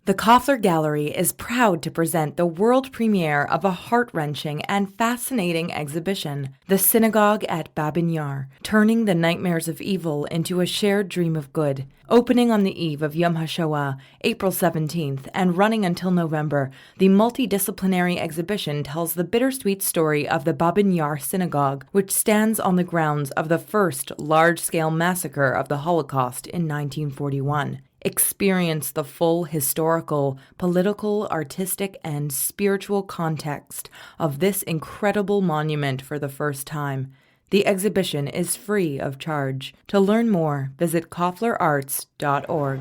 The Koffler Gallery is proud to present the world premiere of a heart-wrenching and fascinating exhibition, The Synagogue at Babin Yar, Turning the Nightmares of Evil into a Shared Dream of Good. Opening on the eve of Yom HaShoah, April 17th, and running until November, the multidisciplinary exhibition tells the bittersweet story of the Babin Yar Synagogue, which stands on the grounds of the first large-scale massacre of the Holocaust in 1941. Experience the full historical, political, artistic, and spiritual context of this incredible monument for the first time. The exhibition is free of charge. To learn more, visit kofflerarts.org.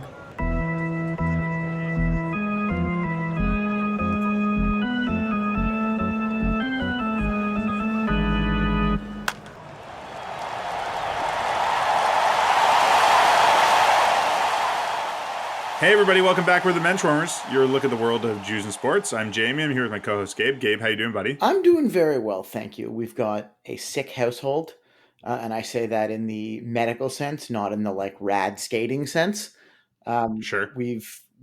Hey everybody, welcome back. We're the Benchwarmers. Your look at the world of Jews and sports. I'm Jamie. I'm here with my co-host Gabe. Gabe, how you doing, buddy? I'm doing very well, thank you. We've got a sick household, and I say that in the medical sense, not in the rad skating sense. Sure.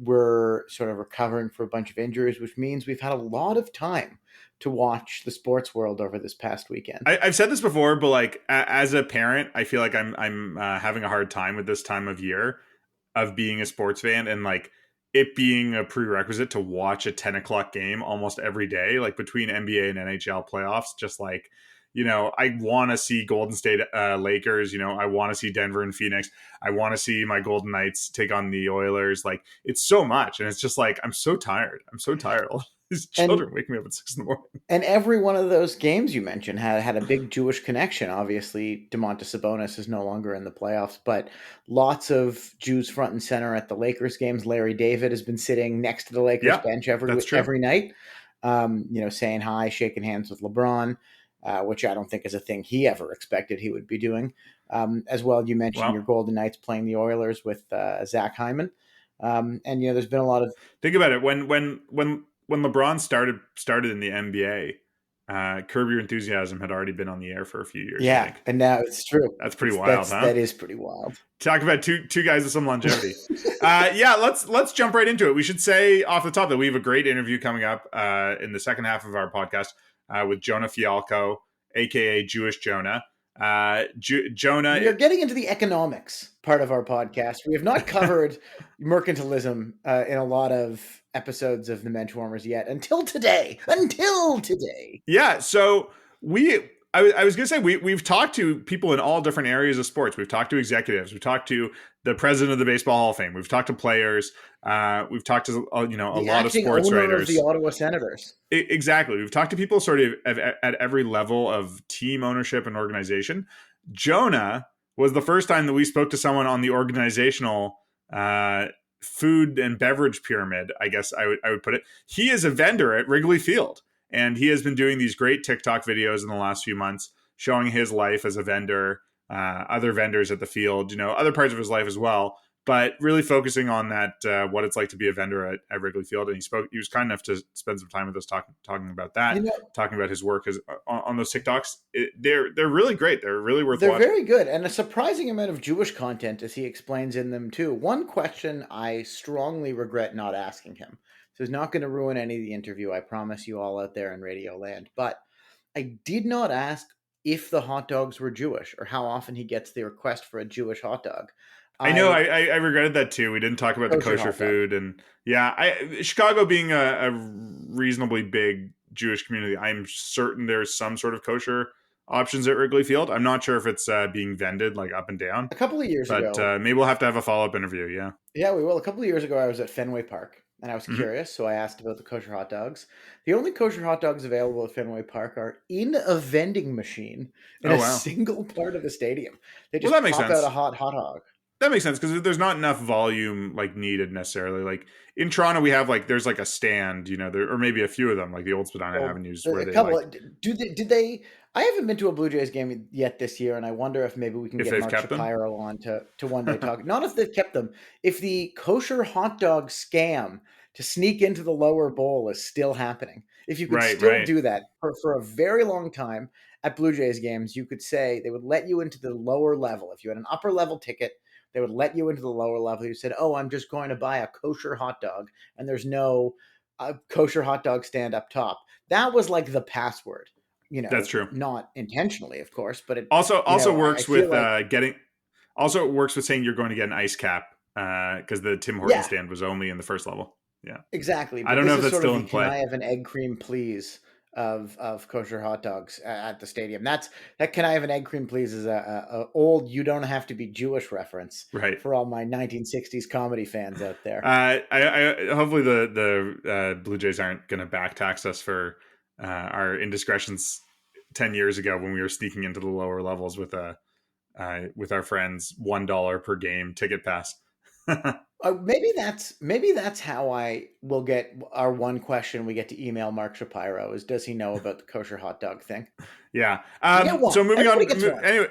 We're sort of recovering for a bunch of injuries, which means we've had a lot of time to watch the sports world over this past weekend. I've said this before, but as a parent, I feel like I'm having a hard time with this time of year of being a sports fan and it being a prerequisite to watch a 10 o'clock game almost every day, between NBA and NHL playoffs. Just I want to see Golden State Lakers, I want to see Denver and Phoenix. I want to see my Golden Knights take on the Oilers. It's so much. And it's just I'm so tired. These children wake me up at 6 a.m. And every one of those games you mentioned had a big Jewish connection. Obviously, Domantas Sabonis is no longer in the playoffs, but lots of Jews front and center at the Lakers games. Larry David has been sitting next to the Lakers bench every night, saying hi, shaking hands with LeBron, which I don't think is a thing he ever expected he would be doing. As well, you mentioned your Golden Knights playing the Oilers with Zach Hyman. And there's been a lot of... Think about it. When LeBron started in the NBA, Curb Your Enthusiasm had already been on the air for a few years. Yeah, and now it's true. That's pretty wild, huh? That is pretty wild. Talk about two guys with some longevity. Let's jump right into it. We should say off the top that we have a great interview coming up in the second half of our podcast with Jonah Fialko, aka Jewish Jonah. Jonah, we are getting into the economics part of our podcast. We have not covered mercantilism in a lot of episodes of the Benchwarmers yet until today. Yeah. So I was going to say, we've talked to people in all different areas of sports. We've talked to executives. We've talked to the president of the Baseball Hall of Fame. We've talked to players. We've talked to a lot of sports writers. Of the Ottawa Senators. Exactly. We've talked to people sort of at every level of team ownership and organization. Jonah was the first time that we spoke to someone on the organizational food and beverage pyramid, I guess I would put it. He is a vendor at Wrigley Field, and he has been doing these great TikTok videos in the last few months showing his life as a vendor, other vendors at the field, other parts of his life as well, but really focusing on that, what it's like to be a vendor at Wrigley Field. And he was kind enough to spend some time with us talking about that, talking about his work on those TikToks. They're really great. They're really worth watching. They're very good. And a surprising amount of Jewish content, as he explains in them too. One question I strongly regret not asking him. So it's not going to ruin any of the interview. I promise you all out there in Radio Land. But I did not ask if the hot dogs were Jewish or how often he gets the request for a Jewish hot dog. I know. I regretted that too. We didn't talk about the kosher food, and Chicago being a reasonably big Jewish community, I'm certain there's some sort of kosher options at Wrigley Field. I'm not sure if it's being vended up and down. A couple of years ago, but maybe we'll have to have a follow-up interview. Yeah, we will. A couple of years ago, I was at Fenway Park, and I was curious, so I asked about the kosher hot dogs. The only kosher hot dogs available at Fenway Park are in a vending machine in a single part of the stadium. They just that makes pop sense. out a hot dog. That makes sense because there's not enough volume needed necessarily. In Toronto, we have there's a stand, or maybe a few of them, the old Spadina Avenues. Where did they? I haven't been to a Blue Jays game yet this year, and I wonder if maybe we can get Mark Shapiro on to one day talk. Not if they've kept them. If the kosher hot dog scam to sneak into the lower bowl is still happening. If you could still do that for a very long time at Blue Jays games, you could say they would let you into the lower level. If you had an upper level ticket, They would let you into the lower level. You said, "Oh, I'm just going to buy a kosher hot dog," and there's no kosher hot dog stand up top. That was like the password. That's true. Not intentionally, of course, but it also I works feel with like getting. Also, it works with saying you're going to get an ice cap because the Tim Horton stand was only in the first level. Yeah, exactly. I But don't know this if is that's sort of still the in "Can play. I have an egg cream, please?" of kosher hot dogs at the stadium. That "Can I have an egg cream, please?" is a old "You don't have to be Jewish" reference Right. for all my 1960s comedy fans out there. I hopefully the Blue Jays aren't going to back tax us for our indiscretions 10 years ago when we were sneaking into the lower levels with our friends $1 per game ticket pass. Maybe that's how I will get our one question we get to email Mark Shapiro is, does he know about the kosher hot dog thing? Yeah. You get one. So moving Everybody on. gets one.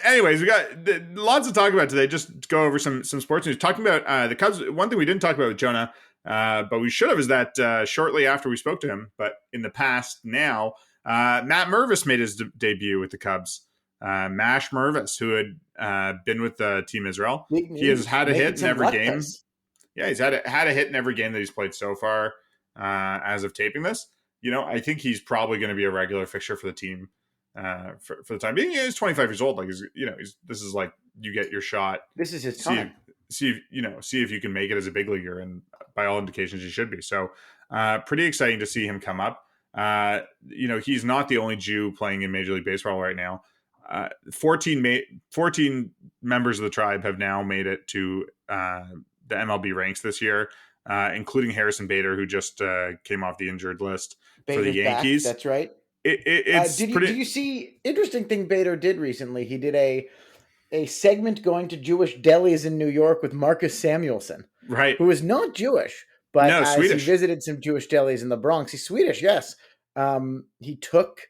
Anyways, we got lots to talk about today. Just to go over some sports news. Talking about the Cubs. One thing we didn't talk about with Jonah, but we should have, is that shortly after we spoke to him, but in the past now, Matt Mervis made his debut with the Cubs. Mash Mervis, who had been with Team Israel, Big he has news. had a Making hit in some every game. latkes. Yeah, he's had a hit in every game that he's played so far as of taping this. I think he's probably going to be a regular fixture for the team for the time being. He's 25 years old. Like, this is like you get your shot. This is his time. See if you can make it as a big leaguer, and by all indications, you should be. So, pretty exciting to see him come up. He's not the only Jew playing in Major League Baseball right now. 14 members of the tribe have now made it to the MLB ranks this year, including Harrison Bader, who just came off the injured list for the Yankees. Back, that's right. It's did pretty. you see interesting thing Bader did recently? He did a segment going to Jewish delis in New York with Marcus Samuelsson, right? Who is not Jewish, but no, as Swedish. he visited some Jewish delis in the Bronx, he's Swedish. Yes, he took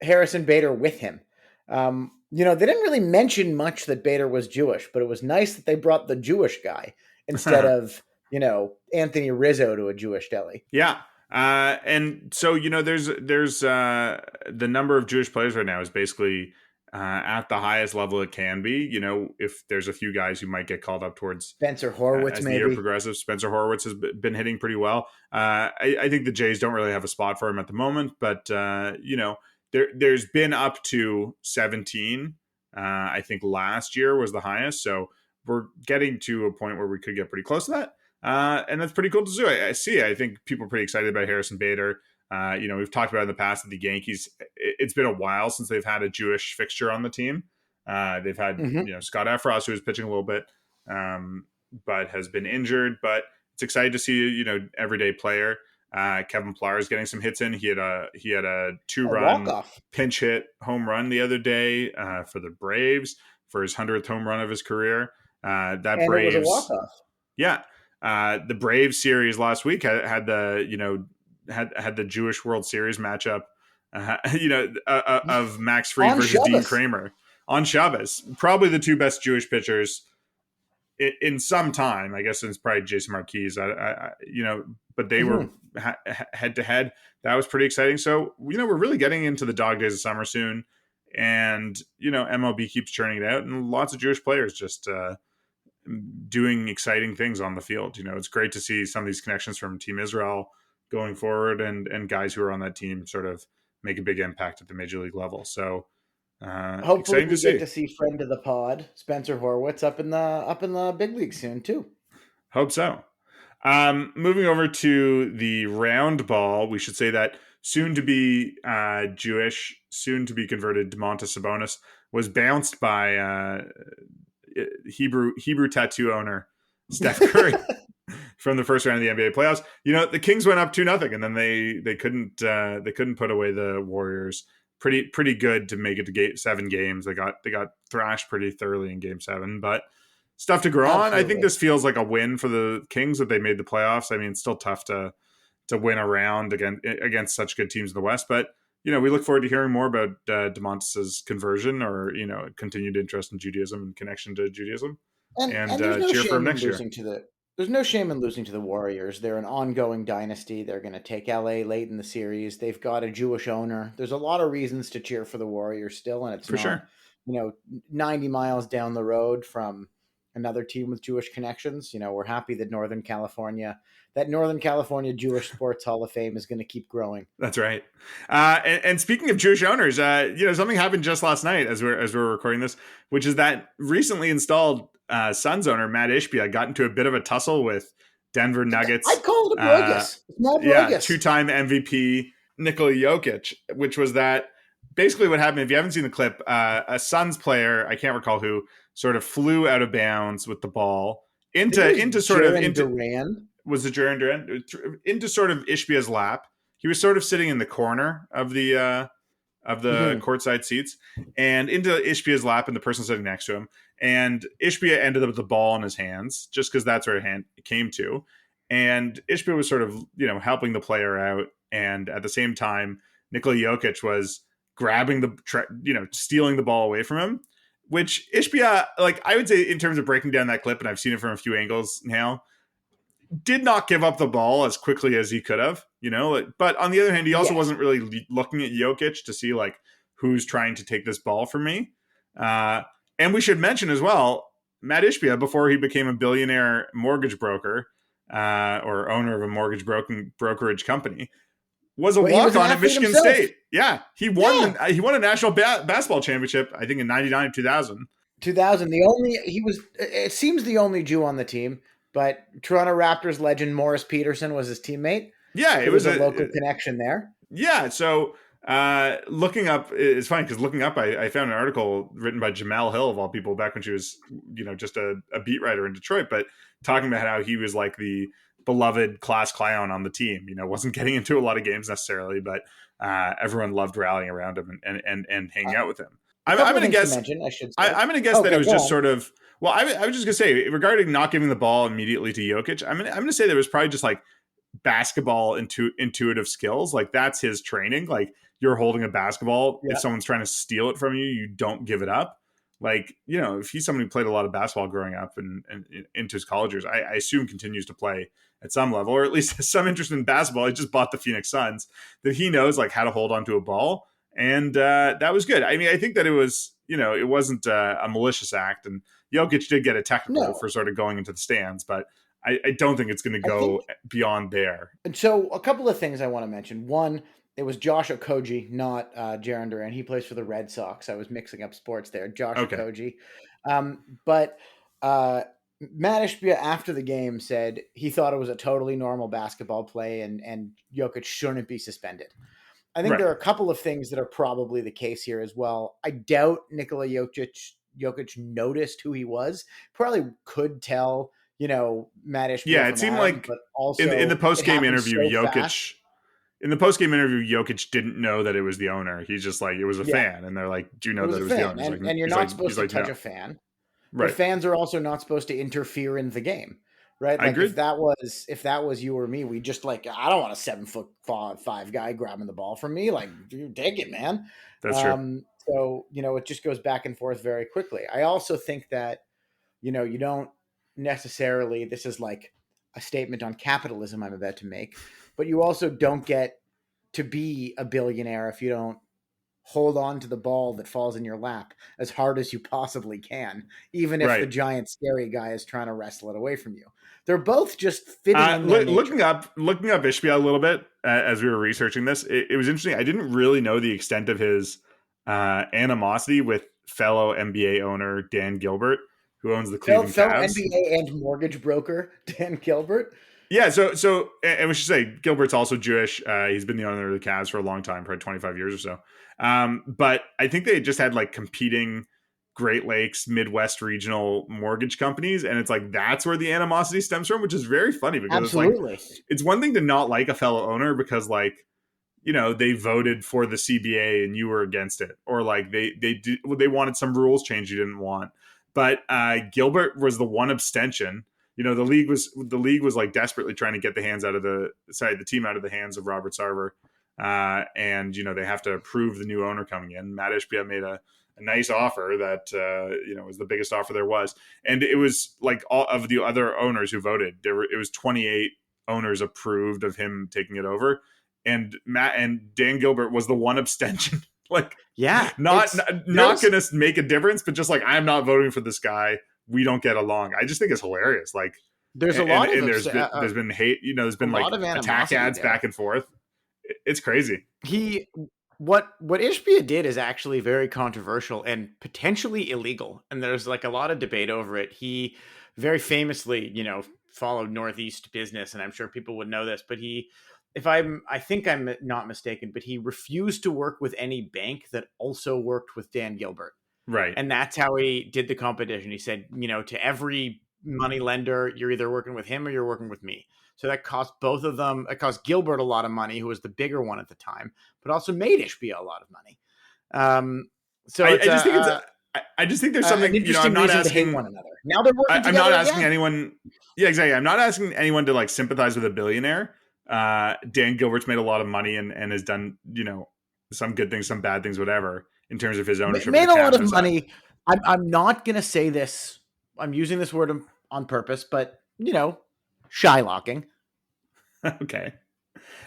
Harrison Bader with him. They didn't really mention much that Bader was Jewish, but it was nice that they brought the Jewish guy instead of Anthony Rizzo to a Jewish deli. Yeah. And so, there's the number of Jewish players right now is basically at the highest level it can be. If there's a few guys who might get called up towards Spencer Horwitz, as maybe. the year progresses. Spencer Horwitz has been hitting pretty well. I think the Jays don't really have a spot for him at the moment, but there's been up to 17. I think last year was the highest. So we're getting to a point where we could get pretty close to that. And that's pretty cool to see. I think people are pretty excited about Harrison Bader. We've talked about in the past that the Yankees, it's been a while since they've had a Jewish fixture on the team. They've had, Scott Efros, who was pitching a little bit, but has been injured. But it's exciting to see, everyday player. Kevin Pillar is getting some hits in. He had a 2-run pinch hit home run the other day for the Braves for his 100th home run of his career. And Braves, it was a walk-off. Yeah. The Braves series last week had the Jewish World Series matchup, of Max Fried versus Shabbos. Dean Kramer on Shabbos. Probably the two best Jewish pitchers in some time, I guess, since probably Jason Marquez. But they were head to head. That was pretty exciting. So, we're really getting into the dog days of summer soon, and MLB keeps churning it out, and lots of Jewish players just doing exciting things on the field. It's great to see some of these connections from Team Israel going forward, and guys who are on that team sort of make a big impact at the major league level. So hopefully we get to see friend of the pod, Spencer Horwitz, up in the big league soon too. Hope so. Moving over to the round ball, we should say that soon to be Jewish, soon to be converted Domantas Sabonis was bounced by Hebrew tattoo owner Steph Curry from the first round of the NBA playoffs. The Kings went up 2-0, and then they couldn't put away the Warriors. Pretty good to make it to 7 games. They got thrashed pretty thoroughly in Game 7, but stuff to grow on. I think this feels like a win for the Kings that they made the playoffs. I mean, it's still tough to win a round against such good teams in the West, but we look forward to hearing more about Domantas's conversion or continued interest in Judaism and connection to Judaism, and cheer for him next year. There's no shame in losing to the Warriors. They're an ongoing dynasty. They're going to take LA late in the series. They've got a Jewish owner. There's a lot of reasons to cheer for the Warriors still, and it's 90 miles down the road from another team with Jewish connections. We're happy that Northern California Jewish Sports Hall of Fame is going to keep growing. That's right. And speaking of Jewish owners, something happened just last night as we're recording this, which is that recently installed Suns owner Matt Ishbia got into a bit of a tussle with Denver Nuggets. I called it bogus. Small bogus. Two-time MVP Nikola Jokic, which was that basically what happened. If you haven't seen the clip, a Suns player, I can't recall who, sort of flew out of bounds with the ball into Duran. Was it Jaron Duran? Into sort of Ishbia's lap. He was sort of sitting in the corner of the courtside seats, and into Ishbia's lap and the person sitting next to him. And Ishbia ended up with the ball in his hands just because that's where it came to. And Ishbia was sort of, helping the player out. And at the same time, Nikola Jokic was grabbing stealing the ball away from him, which Ishbia, I would say in terms of breaking down that clip, and I've seen it from a few angles now, did not give up the ball as quickly as he could have, but on the other hand, he also wasn't really looking at Jokic to see who's trying to take this ball from me. And we should mention as well, Matt Ishbia, before he became a billionaire mortgage broker or owner of a mortgage brokerage company, was a walk-on at Michigan State. Yeah, he won a national basketball championship, I think in 99, 2000. 2000, it seems the only Jew on the team. But Toronto Raptors legend Morris Peterson was his teammate. Yeah, it was a local connection there. Yeah, so looking up, it's funny because looking up, I found an article written by Jamel Hill, of all people, back when she was, just a beat writer in Detroit, but talking about how he was the beloved class clown on the team. Wasn't getting into a lot of games necessarily, but everyone loved rallying around him and hanging out with him. I'm going to guess. I'm going to guess that it was just sort of. Well, I was just going to say, regarding not giving the ball immediately to Jokic, I'm going to say there was probably just basketball intuitive skills. That's his training. You're holding a basketball. Yeah. If someone's trying to steal it from you, you don't give it up. If he's someone who played a lot of basketball growing up and into his college years, I assume continues to play at some level, or at least has some interest in basketball. He just bought the Phoenix Suns, that he knows how to hold onto a ball. And that was good. I mean, I think that it was, it wasn't a malicious act, and Jokic did get a technical for sort of going into the stands, but I don't think it's going to go beyond there. And so a couple of things I want to mention. One, it was Josh Okogie, not Jaron Duran. He plays for the Red Sox. I was mixing up sports there. Josh Okogie. But Matt Ishbia, after the game, said he thought it was a totally normal basketball play and Jokic shouldn't be suspended. I think there are a couple of things that are probably the case here as well. I doubt Nikola Jokic noticed who he was. Probably could tell, Matt Ishbia. Yeah, it seemed Adam, but also in the post-game interview, Jokic. In the post-game interview, Jokic didn't know that it was the owner. He's just it was a fan, and they're like, "Do you know that it was the owner?" And you're not supposed to touch a fan. Right. But fans are also not supposed to interfere in the game. Right. I agree. If that was you or me, we just I don't want a 7'5" guy grabbing the ball from me. Dude, take it, man. That's true. So, it just goes back and forth very quickly. I also think that, you don't necessarily, this is a statement on capitalism I'm about to make, but you also don't get to be a billionaire if you don't hold on to the ball that falls in your lap as hard as you possibly can, even if the giant scary guy is trying to wrestle it away from you. They're both just fitting in their looking up Ishbia a little bit as we were researching this. It was interesting. I didn't really know the extent of his animosity with fellow NBA owner Dan Gilbert, who owns the Cleveland Cavs. NBA and mortgage broker Dan Gilbert. Yeah, so and we should say Gilbert's also Jewish. He's been the owner of the Cavs for a long time, probably 25 years or so. But I think they just had competing Great Lakes, Midwest regional mortgage companies, and it's that's where the animosity stems from, which is very funny because it's one thing to not like a fellow owner because they voted for the CBA and you were against it, or they wanted some rules change you didn't want. But Gilbert was the one abstention. The league was desperately trying to get the team out of the hands of Robert Sarver. And they have to approve the new owner coming in. Matt Ishbia made a nice offer that was the biggest offer there was, and it was all of the other owners who voted. It was 28 owners approved of him taking it over, and Dan Gilbert was the one abstention. Like, Yeah, not going to make a difference, but just like, I'm not voting for this guy. We don't get along. I just think it's hilarious. Like, there's a lot of there's been hate, there's been like attack ads back and forth. It's crazy. What Ishbia did is actually very controversial and potentially illegal, and there's like a lot of debate over it. He very famously, followed Northeast business, and I'm sure people would know this, but I think I'm not mistaken, but he refused to work with any bank that also worked with Dan Gilbert. Right. And that's how he did the competition. He said, to every money lender, you're either working with him or you're working with me. So that cost both of them. It cost Gilbert a lot of money, who was the bigger one at the time, but also made Ishbia a lot of money. So I just think there's something, interesting I'm not reason asking to hate one another. Now they're working together. I'm not asking again. anyone. Yeah, exactly. I'm not asking anyone to like sympathize with a billionaire. Dan Gilbert's made a lot of money and has done, some good things, some bad things, whatever, in terms of his ownership. Made a lot of money. I'm not going to say this. I'm using this word on purpose, but, shylocking. Okay.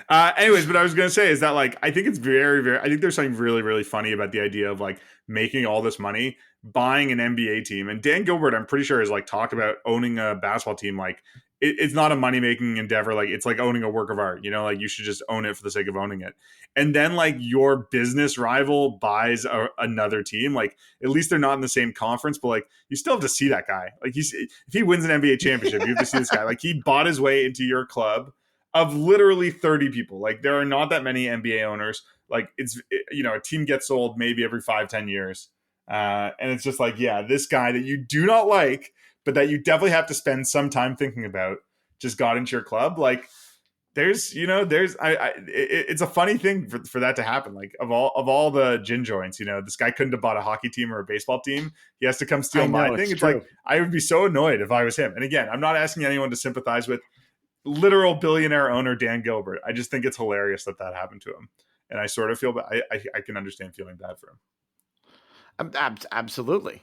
Anyways, but I was going to say is that like, I think it's very, very, I think there's something really, really funny about the idea of like making all this money, buying an NBA team. And Dan Gilbert, I'm pretty sure, has like talked about owning a basketball team. Like it's not a money-making endeavor. Like it's like owning a work of art, like you should just own it for the sake of owning it. And then like your business rival buys another team. Like at least they're not in the same conference, but like you still have to see that guy. Like if he wins an NBA championship, you have to see this guy. Like he bought his way into your club of literally 30 people. Like there are not that many NBA owners. Like it's, a team gets sold maybe every 5-10 years. And it's just like, yeah, this guy that you do not like, but that you definitely have to spend some time thinking about, just got into your club. Like it's a funny thing for that to happen. Like of all the gin joints, this guy couldn't have bought a hockey team or a baseball team. He has to come steal my thing. It's like, I would be so annoyed if I was him. And again, I'm not asking anyone to sympathize with literal billionaire owner Dan Gilbert. I just think it's hilarious that happened to him. And I sort of feel bad. I can understand feeling bad for him. Absolutely.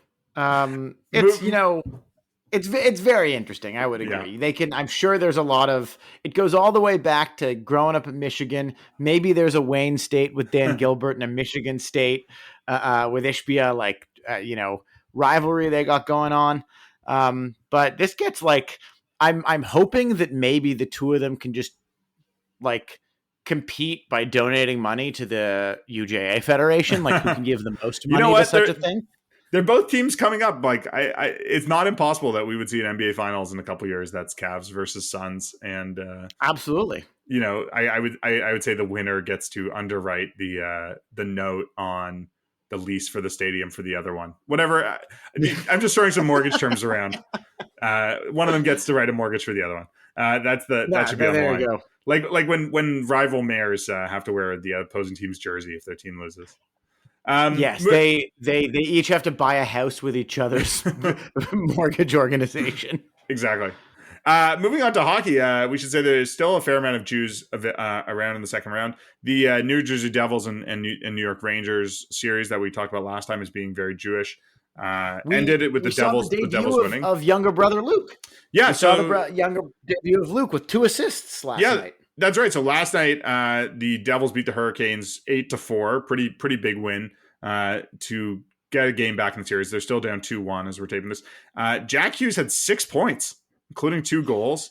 It's very interesting. I would agree. Yeah. I'm sure there's a lot of, it goes all the way back to growing up in Michigan. Maybe there's a Wayne State with Dan Gilbert and a Michigan State with Ishbia, rivalry they got going on. But this gets like, I'm hoping that maybe the two of them can just like compete by donating money to the UJA Federation. Like who can give the most money to such a thing? They're both teams coming up. Like it's not impossible that we would see an NBA Finals in a couple of years. That's Cavs versus Suns, and absolutely. I would say the winner gets to underwrite the note on the lease for the stadium for the other one. Whatever. I'm just throwing some mortgage terms around. One of them gets to write a mortgage for the other one. That should be on the line. Go. Like when rival mayors have to wear the opposing team's jersey if their team loses. Yes, they each have to buy a house with each other's mortgage organization. Exactly. Moving on to hockey, we should say there's still a fair amount of Jews around in the second round. The New Jersey Devils and New York Rangers series that we talked about last time as being very Jewish ended it with the Devils winning. Of younger brother Luke. Yeah, saw the younger debut of Luke with 2 assists last night. That's right. So last night, the Devils beat the Hurricanes 8-4. Pretty big win to get a game back in the series. They're still down 2-1 as we're taping this. Jack Hughes had 6 points, including 2 goals.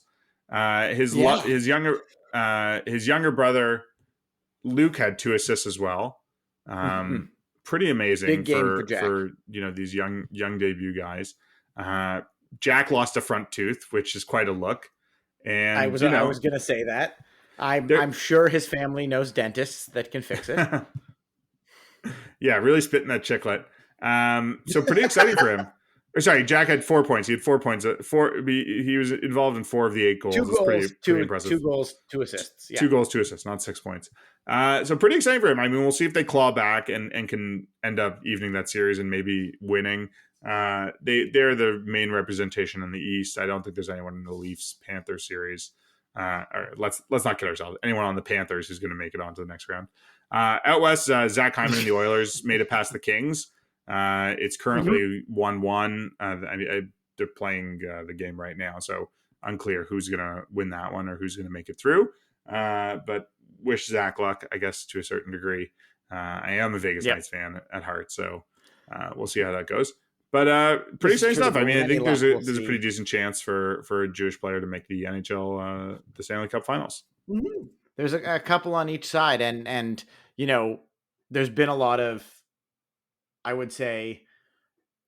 His younger brother Luke had 2 assists as well. Pretty amazing for these young debut guys. Jack lost a front tooth, which is quite a look. And I was going to say that. I'm sure his family knows dentists that can fix it. Yeah, really spitting that chiclet. So pretty exciting for him. Or sorry, Jack had 4 points. He had 4 points. He was involved in 4 of the 8 goals. 2 goals, pretty impressive. 2 goals, 2 assists. Yeah. 2 goals, 2 assists, not 6 points. So pretty exciting for him. I mean, we'll see if they claw back and can end up evening that series and maybe winning. They're the main representation in the East. I don't think there's anyone in the Leafs-Panthers series. Or let's not kid ourselves. Anyone on the Panthers who's going to make it on to the next round. Out west, Zach Hyman and the Oilers made it past the Kings. It's currently 1-1. They're playing the game right now, so unclear who's going to win that one or who's going to make it through. But wish Zach luck, I guess, to a certain degree. I am a Vegas Yep. Knights fan at heart, so we'll see how that goes. But pretty This is exciting true. stuff. I But mean, with I any think luck, we'll there's a pretty see. decent chance for a Jewish player to make the NHL, the Stanley Cup Finals. Mhm. There's a couple on each side, and there's been a lot of, I would say,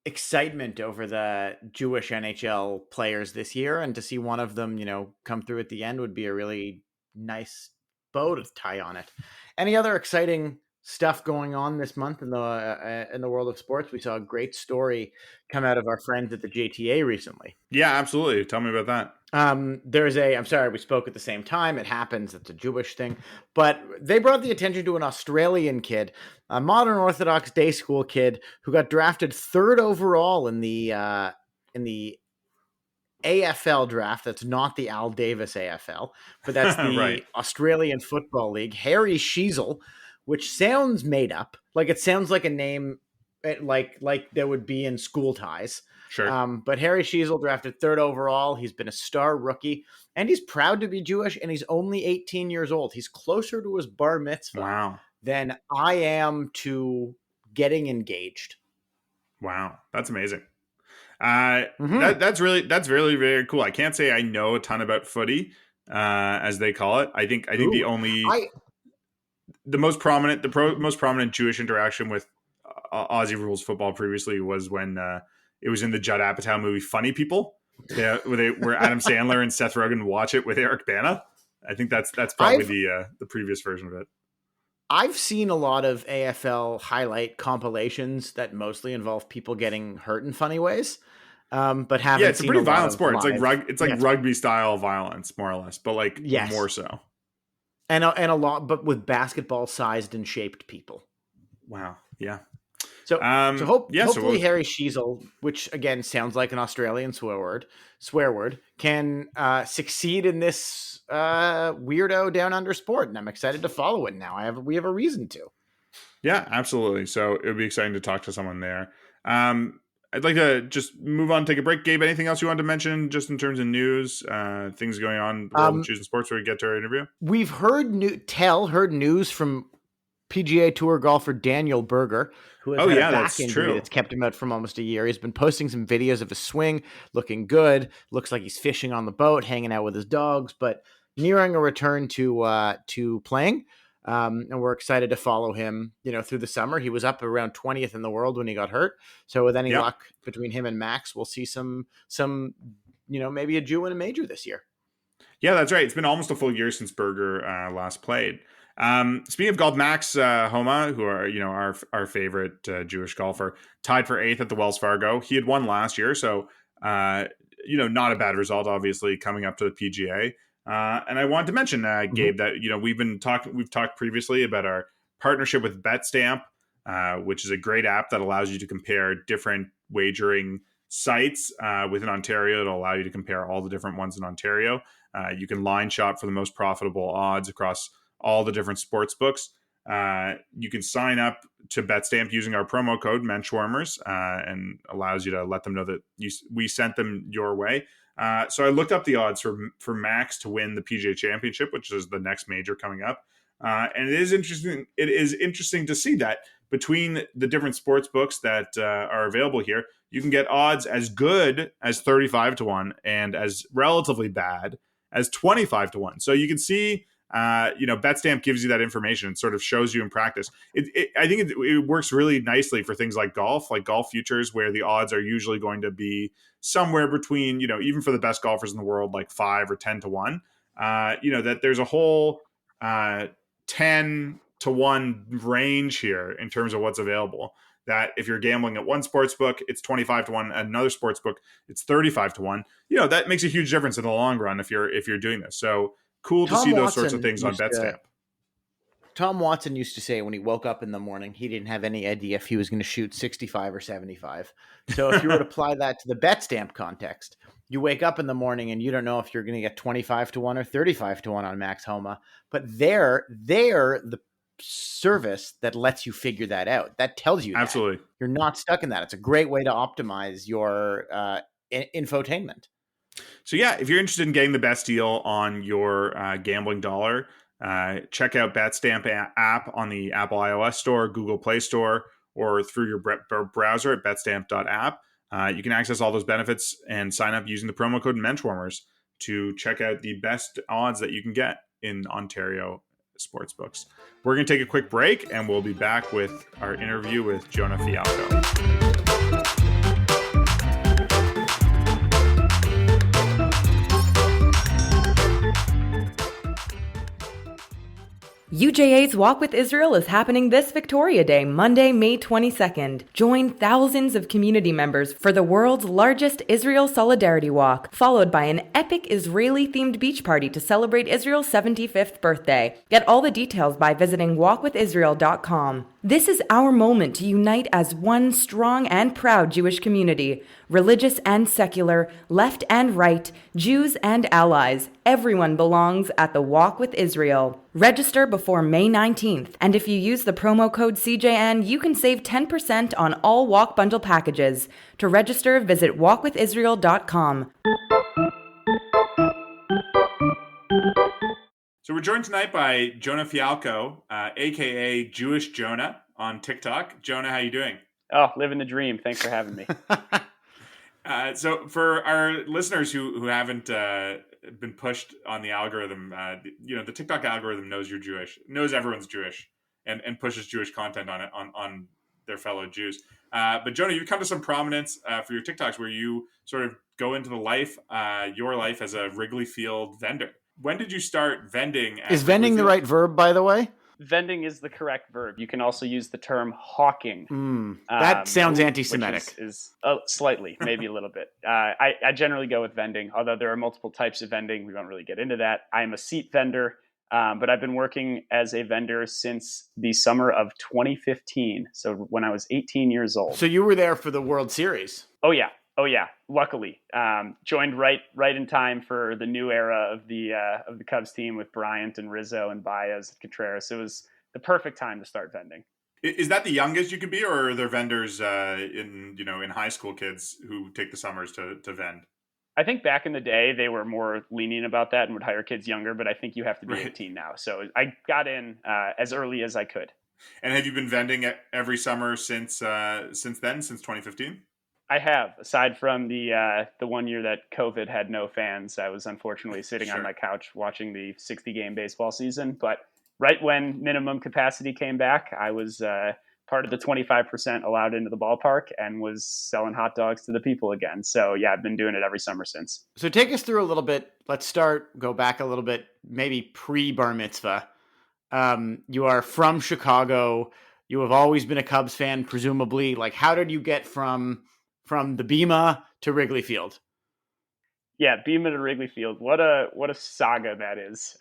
excitement over the Jewish NHL players this year, and to see one of them, come through at the end would be a really nice bow to tie on it. Any other exciting stuff going on this month in the world of sports? We saw a great story come out of our friends at the JTA recently. Yeah, absolutely. Tell me about that. I'm sorry, we spoke at the same time. It happens. It's a Jewish thing. But they brought the attention to an Australian kid, a modern Orthodox day school kid who got drafted third overall in the AFL draft. That's not the Al Davis AFL, but that's Right. the Australian Football League. Harry Sheezel, which sounds made up. Like it sounds like a name like there would be in School Ties. Sure. But Harry Sheezel drafted third overall. He's been a star rookie, and he's proud to be Jewish, and he's only 18 years old. He's closer to his bar mitzvah Wow. than I am to getting engaged. Wow. That's amazing. Mm-hmm. That's really very cool. I can't say I know a ton about footy, as they call it. I think the most prominent Jewish interaction with Aussie rules football previously was when it was in the Judd Apatow movie Funny People, where Adam Sandler and Seth Rogen watch it with Eric Bana. I think that's probably the previous version of it. I've seen a lot of AFL highlight compilations that mostly involve people getting hurt in funny ways, but haven't. Yeah, it's a pretty violent sport. It's like Yeah. rugby style violence, more or less, but like Yes. more so. And a lot, but with basketball sized and shaped people. Wow. Yeah. So hopefully so Harry Sheezel, which again sounds like an Australian swear word, can succeed in this weirdo down under sport, and I'm excited to follow it now. We have a reason to. Yeah, absolutely. So it would be exciting to talk to someone there. I'd like to just move on, take a break. Gabe, anything else you wanted to mention just in terms of news, things going on in the world of choosing sports before we get to our interview? We've heard news from PGA Tour golfer Daniel Berger, who has had a back injury that's kept him out from almost a year. He's been posting some videos of his swing, looking good. Looks like he's fishing on the boat, hanging out with his dogs, but nearing a return to playing. And we're excited to follow him, through the summer. He was up around 20th in the world when he got hurt. So with any luck between him and Max, we'll see some maybe a Jew in a major this year. Yeah, that's right. It's been almost a full year since Berger last played. Speaking of golf, Max Homa, who are our favorite Jewish golfer, tied for 8th at the Wells Fargo. He had won last year, so not a bad result, obviously, coming up to the PGA. And I wanted to mention, Gabe, that we've talked previously about our partnership with BetStamp, which is a great app that allows you to compare different wagering sites within Ontario. It'll allow you to compare all the different ones in Ontario. You can line shop for the most profitable odds across all the different sports books. You can sign up to BetStamp using our promo code Menschwarmers, and allows you to let them know that we sent them your way. So I looked up the odds for Max to win the PGA Championship, which is the next major coming up. And it is interesting. It is interesting to see that between the different sports books that are available here, you can get odds as good as 35-1 and as relatively bad as 25-1. So you can see, BetStamp gives you that information and sort of shows you in practice. I think it works really nicely for things like golf futures, where the odds are usually going to be somewhere between, even for the best golfers in the world, like 5 or 10-1. That there's a whole 10-1 range here in terms of what's available. That if you're gambling at one sports book, it's 25-1. At another sports book, it's 35-1. That makes a huge difference in the long run if you're doing this. So cool to see those sorts of things on BetStamp. Tom Watson used to say when he woke up in the morning, he didn't have any idea if he was going to shoot 65 or 75. So if you were to apply that to the BetStamp context, you wake up in the morning and you don't know if you're going to get 25-1 or 35-1 on Max Homa, but they're the service that lets you figure that out. That tells you absolutely that. You're not stuck in that. It's a great way to optimize your infotainment. So yeah, if you're interested in getting the best deal on your gambling dollar, Check out Betstamp app on the Apple iOS Store, Google Play Store, or through your browser at betstamp.app. You can access all those benefits and sign up using the promo code Menschwarmers to check out the best odds that you can get in Ontario sportsbooks. We're going to take a quick break, and we'll be back with our interview with Jonah Fialko. UJA's Walk with Israel is happening this Victoria Day, Monday, May 22nd. Join thousands of community members for the world's largest Israel Solidarity Walk, followed by an epic Israeli-themed beach party to celebrate Israel's 75th birthday. Get all the details by visiting walkwithisrael.com. This is our moment to unite as one strong and proud Jewish community. Religious and secular, left and right, Jews and allies, everyone belongs at the Walk with Israel. Register before May 19th, and if you use the promo code CJN, you can save 10% on all Walk Bundle packages. To register, visit walkwithisrael.com. So we're joined tonight by Jonah Fialko, a.k.a. Jewish Jonah on TikTok. Jonah, how you doing? Oh, living the dream. Thanks for having me. So for our listeners who haven't been pushed on the algorithm, the TikTok algorithm knows you're Jewish, knows everyone's Jewish, and pushes Jewish content on their fellow Jews. But Jonah, you've come to some prominence for your TikToks where you sort of go into your life as a Wrigley Field vendor. When did you start vending? Is vending the right verb, by the way? Vending is the correct verb. You can also use the term hawking. That sounds anti-Semitic. Which is slightly, maybe a little bit. I generally go with vending, although there are multiple types of vending. We don't really get into that. I'm a seat vendor, but I've been working as a vendor since the summer of 2015. So when I was 18 years old. So you were there for the World Series? Oh yeah. Luckily, joined right in time for the new era of the Cubs team with Bryant and Rizzo and Baez and Contreras. It was the perfect time to start vending. Is that the youngest you could be, or are there vendors in high school kids who take the summers to vend? I think back in the day they were more lenient about that and would hire kids younger, but I think you have to be 18 now. So I got in as early as I could. And have you been vending every summer since then, since 2015? I have, aside from the 1 year that COVID had no fans. I was unfortunately sitting on my couch watching the 60-game baseball season. But right when minimum capacity came back, I was part of the 25% allowed into the ballpark and was selling hot dogs to the people again. So yeah, I've been doing it every summer since. So take us through a little bit. Let's go back a little bit, maybe pre-bar mitzvah. You are from Chicago. You have always been a Cubs fan, presumably. Like, how did you get from the Bema to Wrigley Field? Yeah, Bema to Wrigley Field. What a saga that is.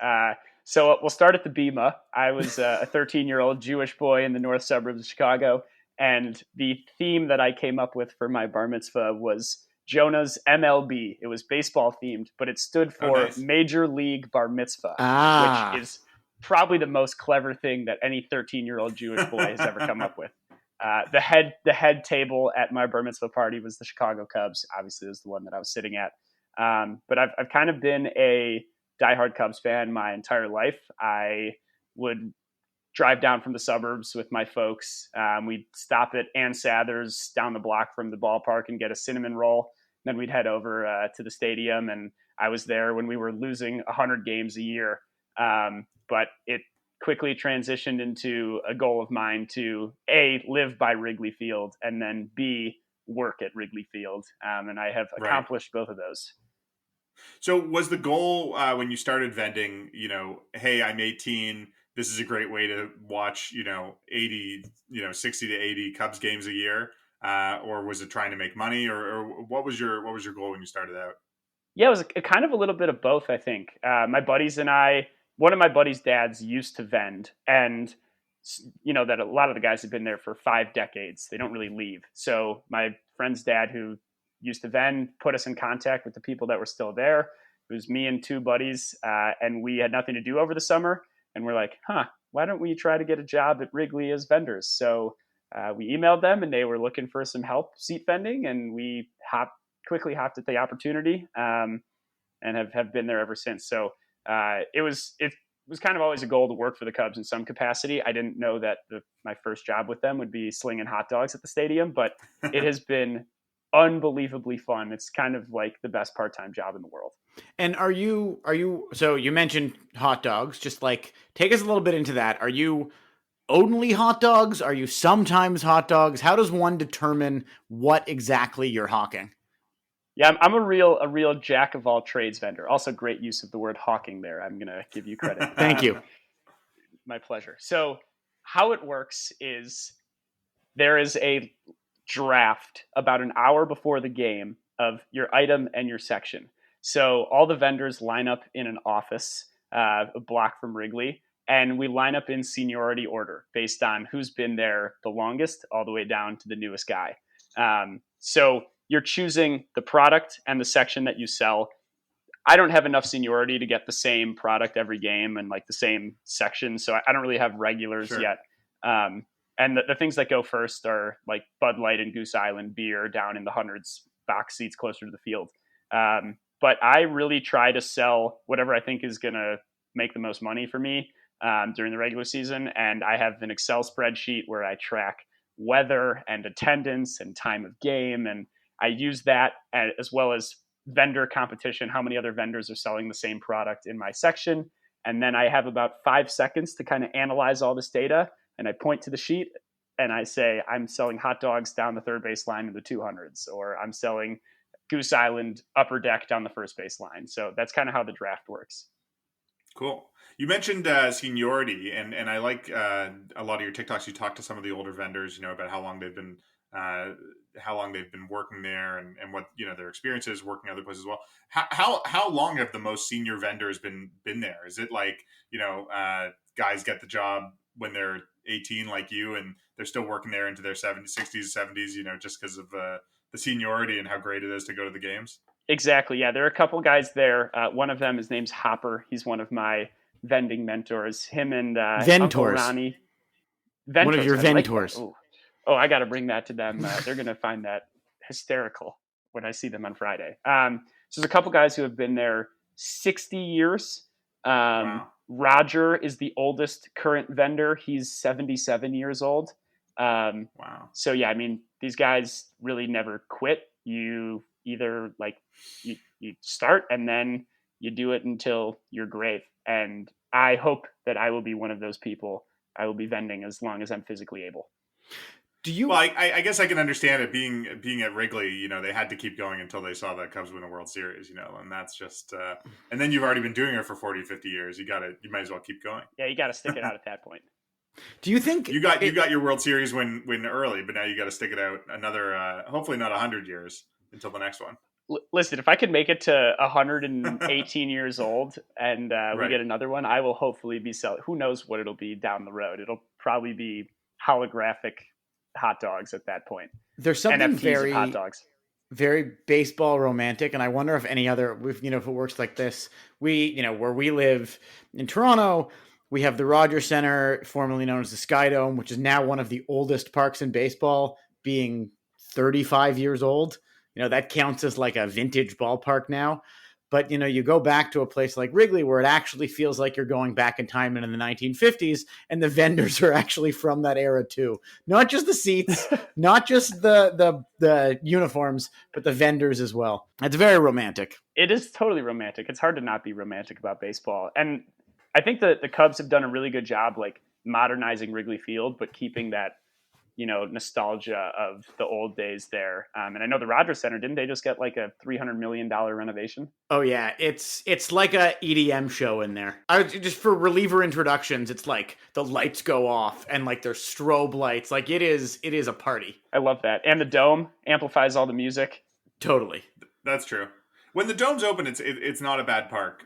So we'll start at the Bema. I was a 13-year-old Jewish boy in the north suburbs of Chicago, and the theme that I came up with for my bar mitzvah was Jonah's MLB. It was baseball themed, but it stood for Major League Bar Mitzvah, which is probably the most clever thing that any 13-year-old Jewish boy has ever come up with. The head table at my bar mitzvah party was the Chicago Cubs. Obviously, it was the one that I was sitting at. But I've kind of been a diehard Cubs fan my entire life. I would drive down from the suburbs with my folks. We'd stop at Ann Sather's down the block from the ballpark and get a cinnamon roll. Then we'd head over to the stadium, and I was there when we were losing 100 games a year. But it quickly transitioned into a goal of mine to A, live by Wrigley Field, and then B, work at Wrigley Field. And I have accomplished both of those. So was the goal when you started vending, hey, I'm 18, this is a great way to watch, 60 to 80 Cubs games a year? Or was it trying to make money, or what was your goal when you started out? Yeah, it was a kind of a little bit of both, I think. My buddies and I, one of my buddies' dads used to vend, and that a lot of the guys have been there for 5 decades. They don't really leave. So my friend's dad, who used to vend, put us in contact with the people that were still there. It was me and 2 buddies, and we had nothing to do over the summer. And we're like, why don't we try to get a job at Wrigley as vendors? So we emailed them, and they were looking for some help seat vending, and we quickly hopped at the opportunity, and have been there ever since. So it was kind of always a goal to work for the Cubs in some capacity. I didn't know that my first job with them would be slinging hot dogs at the stadium, but it has been unbelievably fun. It's kind of like the best part-time job in the world. And are you, so you mentioned hot dogs, just like take us a little bit into that. Are you only hot dogs? Are you sometimes hot dogs? How does one determine what exactly you're hawking? Yeah, I'm a real jack of all trades vendor. Also, great use of the word hawking there. I'm going to give you credit. Thank you. My pleasure. So how it works is there is a draft about an hour before the game of your item and your section. So all the vendors line up in an office, a block from Wrigley, and we line up in seniority order based on who's been there the longest all the way down to the newest guy. So you're choosing the product and the section that you sell. I don't have enough seniority to get the same product every game and like the same section. So I don't really have regulars yet. And the things that go first are like Bud Light and Goose Island beer down in the hundreds, box seats closer to the field. But I really try to sell whatever I think is going to make the most money for me during the regular season. And I have an Excel spreadsheet where I track weather and attendance and time of game. And I use that as well as vendor competition, how many other vendors are selling the same product in my section. And then I have about 5 seconds to kind of analyze all this data. And I point to the sheet and I say, I'm selling hot dogs down the third base line in the 200s, or I'm selling Goose Island upper deck down the first base line. So that's kind of how the draft works. Cool. You mentioned seniority, and I like a lot of your TikToks. You talk to some of the older vendors, about how long they've been working there, and what their experience is working other places as well. How long have the most senior vendors been there? Is it like guys get the job when they're 18 like you, and they're still working there into their 70s, 60s, 70s? Just because of the seniority and how great it is to go to the games. Exactly. Yeah, there are a couple guys there. One of them, his name's Hopper. He's one of my vending mentors. Him and Uncle Ronnie. Ventors. One of your Ventors. Like I got to bring that to them. They're going to find that hysterical when I see them on Friday. So there's a couple guys who have been there 60 years. Wow. Roger is the oldest current vendor. He's 77 years old. Wow. So yeah, I mean, these guys really never quit. You either you start and then you do it until your grave. And I hope that I will be one of those people. I will be vending as long as I'm physically able. Do you? Well, I guess I can understand it being at Wrigley. They had to keep going until they saw the Cubs win a World Series. And that's just. And then you've already been doing it for 40, 50 years. You might as well keep going. Yeah, you got to stick it out at that point. Do you think you got your World Series win early, but now you got to stick it out another, hopefully not 100 years until the next one. Listen, if I could make it to 118 years old and we get another one, I will hopefully be selling. Who knows what it'll be down the road? It'll probably be holographic hot dogs at that point. There's something NFTs very of hot dogs, very baseball romantic, and I wonder if any other, if it works like this. We, where we live in Toronto, we have the Rogers Center, formerly known as the Sky Dome, which is now one of the oldest parks in baseball, being 35 years old. That counts as like a vintage ballpark now. But, you go back to a place like Wrigley where it actually feels like you're going back in time in the 1950s, and the vendors are actually from that era too. Not just the seats, not just the uniforms, but the vendors as well. It's very romantic. It is totally romantic. It's hard to not be romantic about baseball. And I think that the Cubs have done a really good job like modernizing Wrigley Field, but keeping that nostalgia of the old days there. And I know the Rogers Center, didn't they just get like a $300 million renovation? Oh yeah. It's like a EDM show in there. Just for reliever introductions, it's like the lights go off and like there's strobe lights. Like it is a party. I love that. And the dome amplifies all the music. Totally. That's true. When the dome's open, it's not a bad park.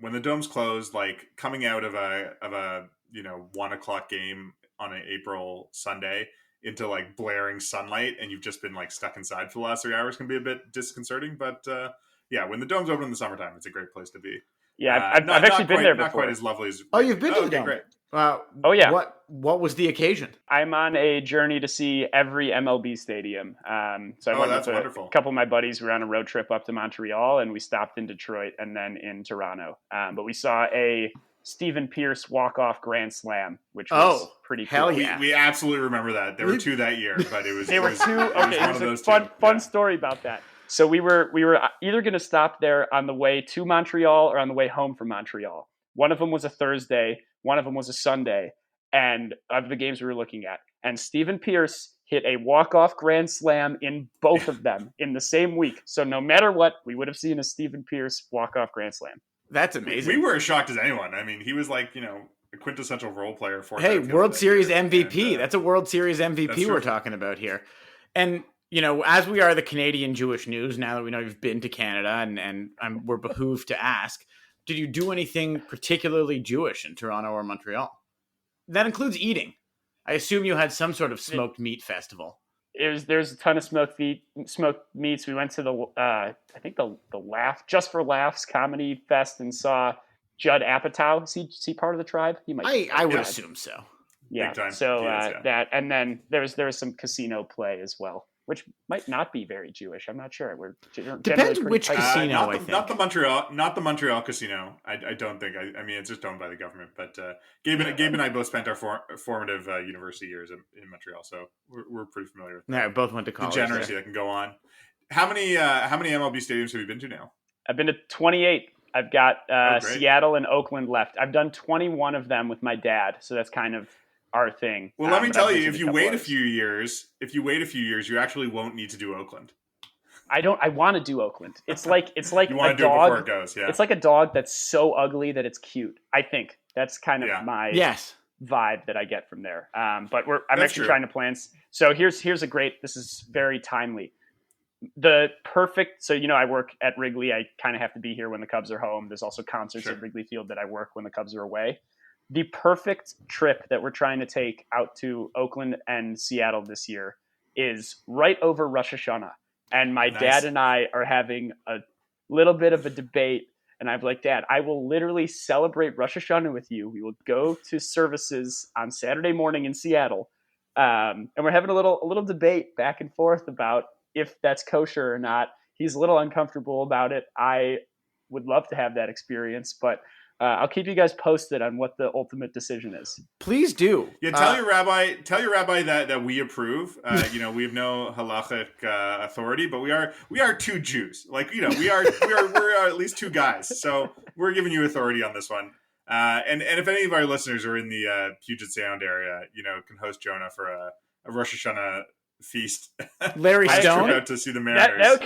When the dome's closed, like coming out of a 1:00 game on an April Sunday into like blaring sunlight, and you've just been like stuck inside for the last 3 hours, can be a bit disconcerting. But when the dome's open in the summertime, it's a great place to be. Yeah, I've actually been there before. Not quite as lovely as. Oh, you've been to the dome. Great. Oh yeah. What was the occasion? I'm on a journey to see every MLB stadium. So I went with wonderful. A couple of my buddies. We were on a road trip up to Montreal, and we stopped in Detroit and then in Toronto. But we saw a Stephen Pierce walk-off grand slam, which was pretty cool. Hell yeah. We absolutely remember that. There were 2 that year, but it was There were 2. It Okay, was there's a fun story about that. So we were either going to stop there on the way to Montreal or on the way home from Montreal. One of them was a Thursday, one of them was a Sunday, and of the games we were looking at. And Stephen Pierce hit a walk-off grand slam in both of them in the same week. So no matter what, we would have seen a Stephen Pierce walk-off grand slam. That's amazing. We were as shocked as anyone. I mean, he was like, a quintessential role player for. Hey, World Series MVP. And, that's a World Series MVP we're talking about here. And, as we are the Canadian Jewish news, now that we know you've been to Canada and we're behooved to ask, did you do anything particularly Jewish in Toronto or Montreal? That includes eating. I assume you had some sort of smoked meat festival. There's a ton of smoked meats. We went to the I think the Just for Laughs comedy fest and saw Judd Apatow. Is he part of the tribe? He might. I would assume so. Yeah. So that, and then there was some casino play as well, which might not be very Jewish. I'm not sure. Depends which casino. Not the Montreal casino. I don't think. I mean, it's just owned by the government. But Gabe and I both spent our formative university years in Montreal, so we're pretty familiar with that. Yeah, both went to college. The degeneracy that can go on. How many MLB stadiums have you been to now? I've been to 28. I've got Seattle and Oakland left. I've done 21 of them with my dad, so that's kind of our thing. Well, let me tell you, if you wait a few years, you actually won't need to do Oakland. I want to do Oakland. It's like you want a to dog. Do it before it goes, yeah. It's like a dog that's so ugly that it's cute. I think that's kind of my vibe that I get from there. But I'm actually trying to plan. So here's a great. This is very timely. The perfect. So I work at Wrigley. I kind of have to be here when the Cubs are home. There's also concerts at Wrigley Field that I work when the Cubs are away. The perfect trip that we're trying to take out to Oakland and Seattle this year is right over Rosh Hashanah. And my dad and I are having a little bit of a debate. And I'm like, Dad, I will literally celebrate Rosh Hashanah with you. We will go to services on Saturday morning in Seattle. And we're having a little debate back and forth about if that's kosher or not. He's a little uncomfortable about it. I would love to have that experience, but I'll keep you guys posted on what the ultimate decision is. Please do. Yeah, tell your rabbi that we approve. We have no halachic authority, but we are 2 Jews. Like, we're at least 2 guys. So we're giving you authority on this one. And if any of our listeners are in the Puget Sound area, can host Jonah for a Rosh Hashanah feast. Larry Stone out to see the Mariners. That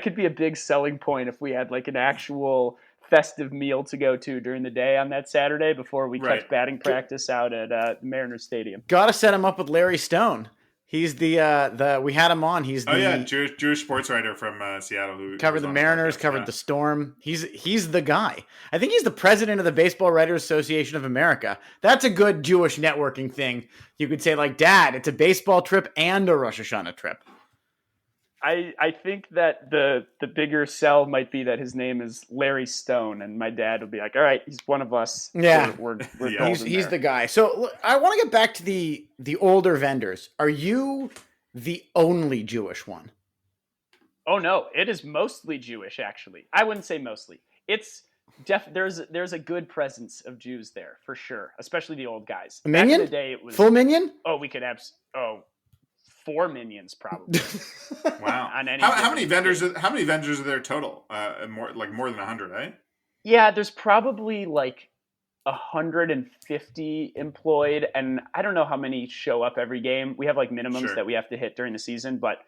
could be a big selling point if we had like an actual festive meal to go to during the day on that Saturday before we catch batting practice out at the Mariners Stadium. Got to set him up with Larry Stone. He's the we had him on. He's Jewish sports writer from Seattle who covered the Mariners, covered the Storm. He's the guy. I think he's the president of the Baseball Writers Association of America. That's a good Jewish networking thing. You could say like, Dad, it's a baseball trip and a Rosh Hashanah trip. I think that the bigger sell might be that his name is Larry Stone, and my dad would be like, all right, he's one of us. Yeah. We're he's the guy. So look, I want to get back to the older vendors. Are you the only Jewish one? Oh, no. It is mostly Jewish, actually. I wouldn't say mostly. It's there's a good presence of Jews there, for sure, especially the old guys. A minion? Back in the day, it was full minion? Oh, we could have 4 minions probably. Wow. On any how many vendors? How many vendors are there total? More than 100, right? Yeah, there's probably like 150 employed, and I don't know how many show up every game. We have like minimums that we have to hit during the season, but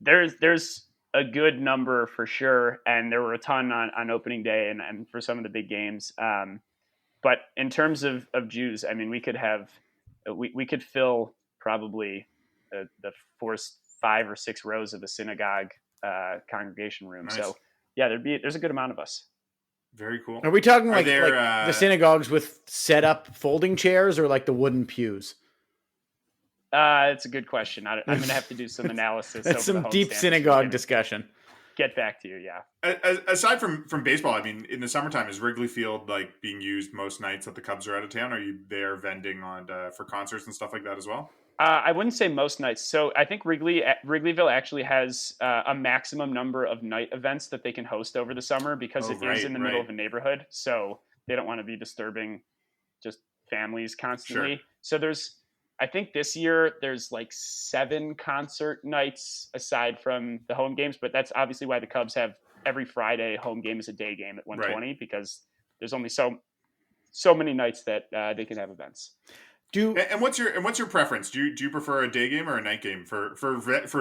there's a good number for sure, and there were a ton on opening day and for some of the big games. But in terms of Jews, I mean, we could fill probably the 5 or 6 rows of the synagogue congregation room. Nice. So yeah, there's a good amount of us. Very cool. Are we talking like the synagogues with set up folding chairs or like the wooden pews? It's a good question. I'm going to have to do some analysis. That's some deep synagogue discussion. Get back to you, yeah. Aside from baseball, I mean, in the summertime, is Wrigley Field being used most nights that the Cubs are out of town? Are you there vending on for concerts and stuff like that as well? I wouldn't say most nights. So I think Wrigleyville actually has a maximum number of night events that they can host over the summer because it is in the middle of a neighborhood. So they don't want to be disturbing just families constantly. Sure. So I think this year there's like 7 concert nights aside from the home games, but that's obviously why the Cubs have every Friday home game is a day game at 120 because there's only so many nights that they can have events. And what's your preference? Do you prefer a day game or a night game for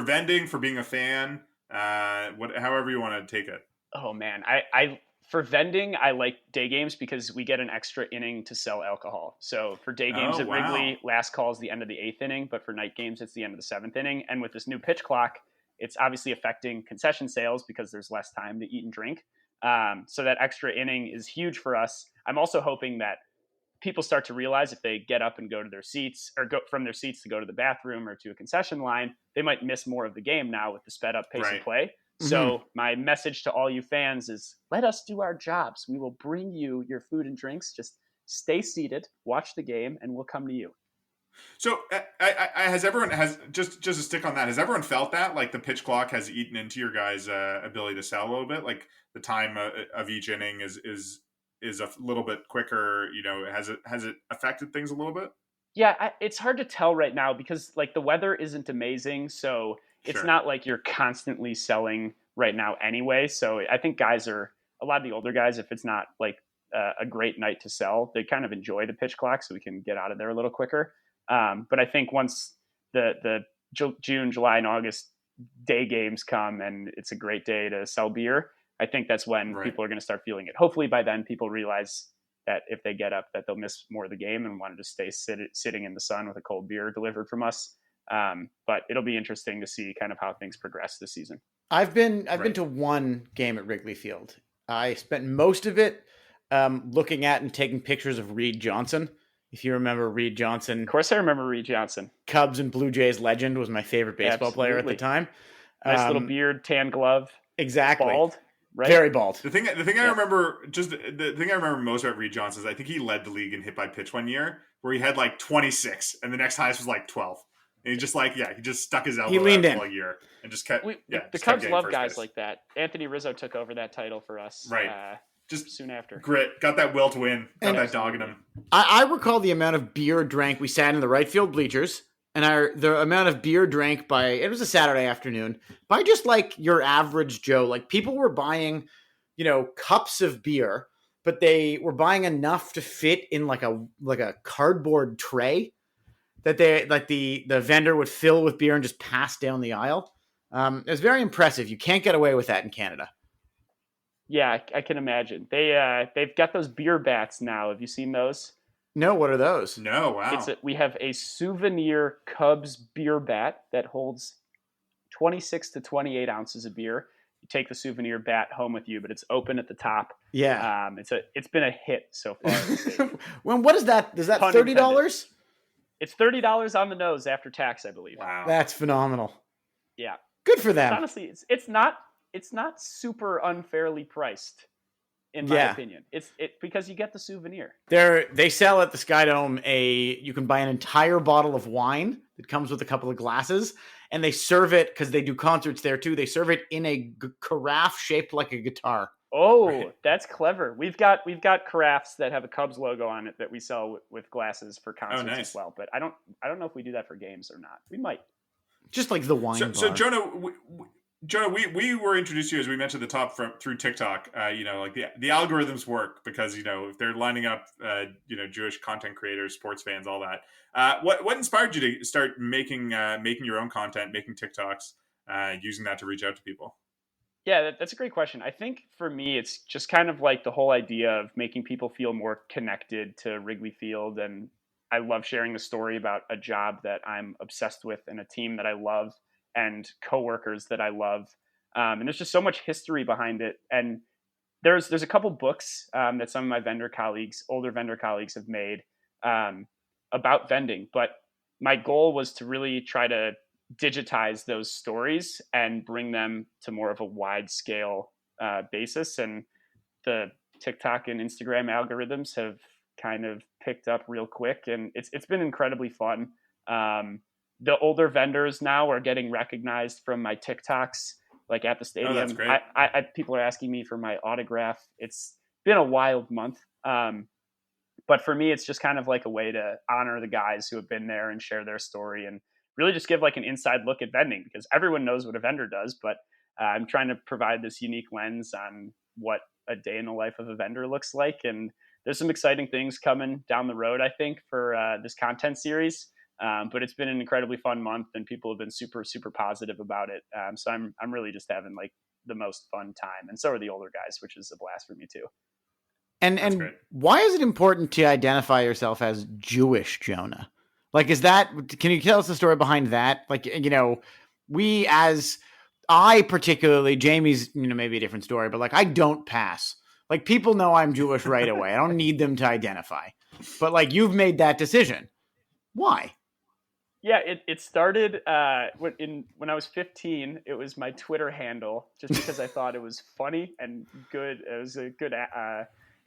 vending, for being a fan? However you want to take it. Oh man, I for vending I like day games because we get an extra inning to sell alcohol. So for day games at Wrigley, last call is the end of the 8th inning, but for night games it's the end of the 7th inning. And with this new pitch clock, it's obviously affecting concession sales because there's less time to eat and drink. So that extra inning is huge for us. I'm also hoping that people start to realize if they get up and go to their seats or go from their seats to go to the bathroom or to a concession line, they might miss more of the game now with the sped up pace of play. Mm-hmm. So my message to all you fans is let us do our jobs. We will bring you your food and drinks. Just stay seated, watch the game, and we'll come to you. So just to stick on that, has everyone felt that like the pitch clock has eaten into your guys' ability to sell a little bit? Like the time of each inning is a little bit quicker, has it affected things a little bit? Yeah, it's hard to tell right now because like the weather isn't amazing. So it's not like you're constantly selling right now anyway. So I think a lot of the older guys, if it's not like a great night to sell, they kind of enjoy the pitch clock so we can get out of there a little quicker. But I think once the June, July, and August day games come and it's a great day to sell beer, I think that's when people are going to start feeling it. Hopefully by then people realize that if they get up that they'll miss more of the game and want to just stay sitting in the sun with a cold beer delivered from us. But it'll be interesting to see kind of how things progress this season. I've been to one game at Wrigley Field. I spent most of it looking at and taking pictures of Reed Johnson. If you remember Reed Johnson. Of course I remember Reed Johnson. Cubs and Blue Jays legend, was my favorite baseball player at the time. Nice little beard, tan glove. Exactly. Bald. Right? Very bald. The thing I remember, the thing I remember most about Reed Johnson is I think he led the league in hit by pitch one year where he had like 26 and the next highest was like 12. And he just he just stuck his elbow out all year and just kept. The Cubs love guys like that. Anthony Rizzo took over that title for us. Right. Just soon after. Grit. Got that will to win. Got that dog in him. I recall the amount of beer drank. We sat in the right field bleachers. And the amount of beer drank it was a Saturday afternoon, by just like your average Joe. Like people were buying, cups of beer, but they were buying enough to fit in like a cardboard tray that the vendor would fill with beer and just pass down the aisle. It was very impressive. You can't get away with that in Canada. Yeah, I can imagine. They've got those beer bats now. Have you seen those? No, what are those? No, wow. We have a souvenir Cubs beer bat that holds 26 to 28 ounces of beer. You take the souvenir bat home with you, but it's open at the top. Yeah. It's been a hit so far. Well, what is that? Is that $30? It's $30 on the nose after tax, I believe. Wow. That's phenomenal. Yeah. Good for them. Honestly, it's not super unfairly priced. In my opinion, it's because you get the souvenir. They sell at the Sky Dome you can buy an entire bottle of wine that comes with a couple of glasses, and they serve it because they do concerts there too. They serve it in a carafe shaped like a guitar. Oh, That's clever. We've got carafes that have a Cubs logo on it that we sell with glasses for concerts as well. But I don't know if we do that for games or not. We might. Just like the wine bar. So Jonah, we were introduced to you, as we mentioned at the top, through TikTok. Like the algorithms work because if they're lining up Jewish content creators, sports fans, all that. What inspired you to start making your own content, making TikToks, using that to reach out to people? Yeah, that's a great question. I think for me, it's just kind of like the whole idea of making people feel more connected to Wrigley Field, and I love sharing the story about a job that I'm obsessed with and a team that I love and coworkers that I love. And there's just so much history behind it. And there's a couple books that some of my older vendor colleagues have made about vending. But my goal was to really try to digitize those stories and bring them to more of a wide scale basis. And the TikTok and Instagram algorithms have kind of picked up real quick. And it's been incredibly fun. the older vendors now are getting recognized from my TikToks, like at the stadium. Oh, that's great. People are asking me for my autograph. It's been a wild month. But for me, it's just kind of like a way to honor the guys who have been there and share their story and really just give like an inside look at vending, because everyone knows what a vendor does, but I'm trying to provide this unique lens on what a day in the life of a vendor looks like. And there's some exciting things coming down the road, I think, for this content series. But it's been an incredibly fun month, and people have been super, super positive about it. So I'm really just having like the most fun time, and so are the older guys, which is a blast for me too. And why is it important to identify yourself as Jewish, Jonah? Like, can you tell us the story behind that? Like, I particularly, Jamie's, maybe a different story, but like, I don't pass. Like, people know I'm Jewish right away. I don't need them to identify. But like, you've made that decision. Why? Yeah, it started when I was 15. It was my Twitter handle, just because I thought it was funny and good. It was a good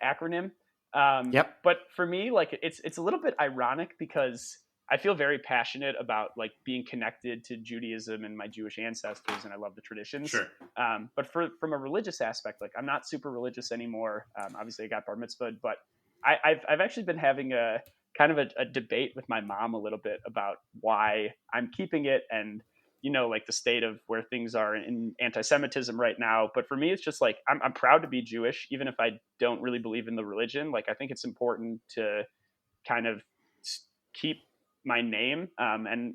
acronym. Yep. But for me, like, it's a little bit ironic because I feel very passionate about like being connected to Judaism and my Jewish ancestors, and I love the traditions. Sure. But from a religious aspect, like, I'm not super religious anymore. Obviously, I got bar mitzvahed, but I've actually been having a kind of a debate with my mom a little bit about why I'm keeping it, and like the state of where things are in anti-Semitism right now. But for me, it's just like, I'm proud to be Jewish, even if I don't really believe in the religion. Like, I think it's important to kind of keep my name. And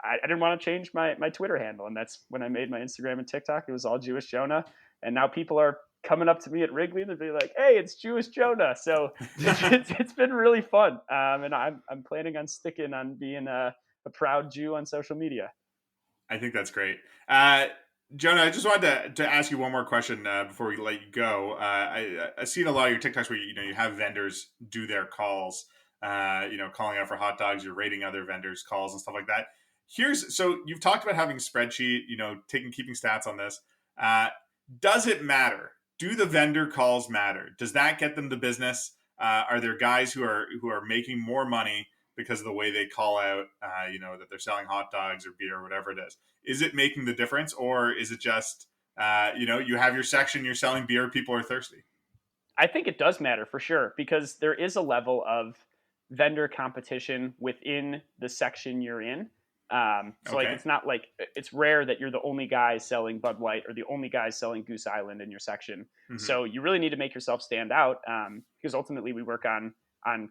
I didn't want to change my Twitter handle. And that's when I made my Instagram and TikTok. It was all Jewish Jonah. And now people are coming up to me at Wrigley and they'll be like, "Hey, it's Jewish Jonah." So it's been really fun. And I'm planning on sticking on being a proud Jew on social media. I think that's great. Jonah, I just wanted to ask you one more question before we let you go. I seen a lot of your TikToks where you have vendors do their calls, calling out for hot dogs, you're rating other vendors' calls and stuff like that. So you've talked about having a spreadsheet, keeping stats on this. Does it matter? Do the vendor calls matter? Does that get them the business? Are there guys who are making more money because of the way they call out, that they're selling hot dogs or beer or whatever it is? Is it making the difference, or is it just, you have your section, you're selling beer, people are thirsty? I think it does matter for sure, because there is a level of vendor competition within the section you're in. So like, it's not like, it's rare that you're the only guy selling Bud Light or the only guy selling Goose Island in your section. Mm-hmm. So you really need to make yourself stand out, because ultimately we work on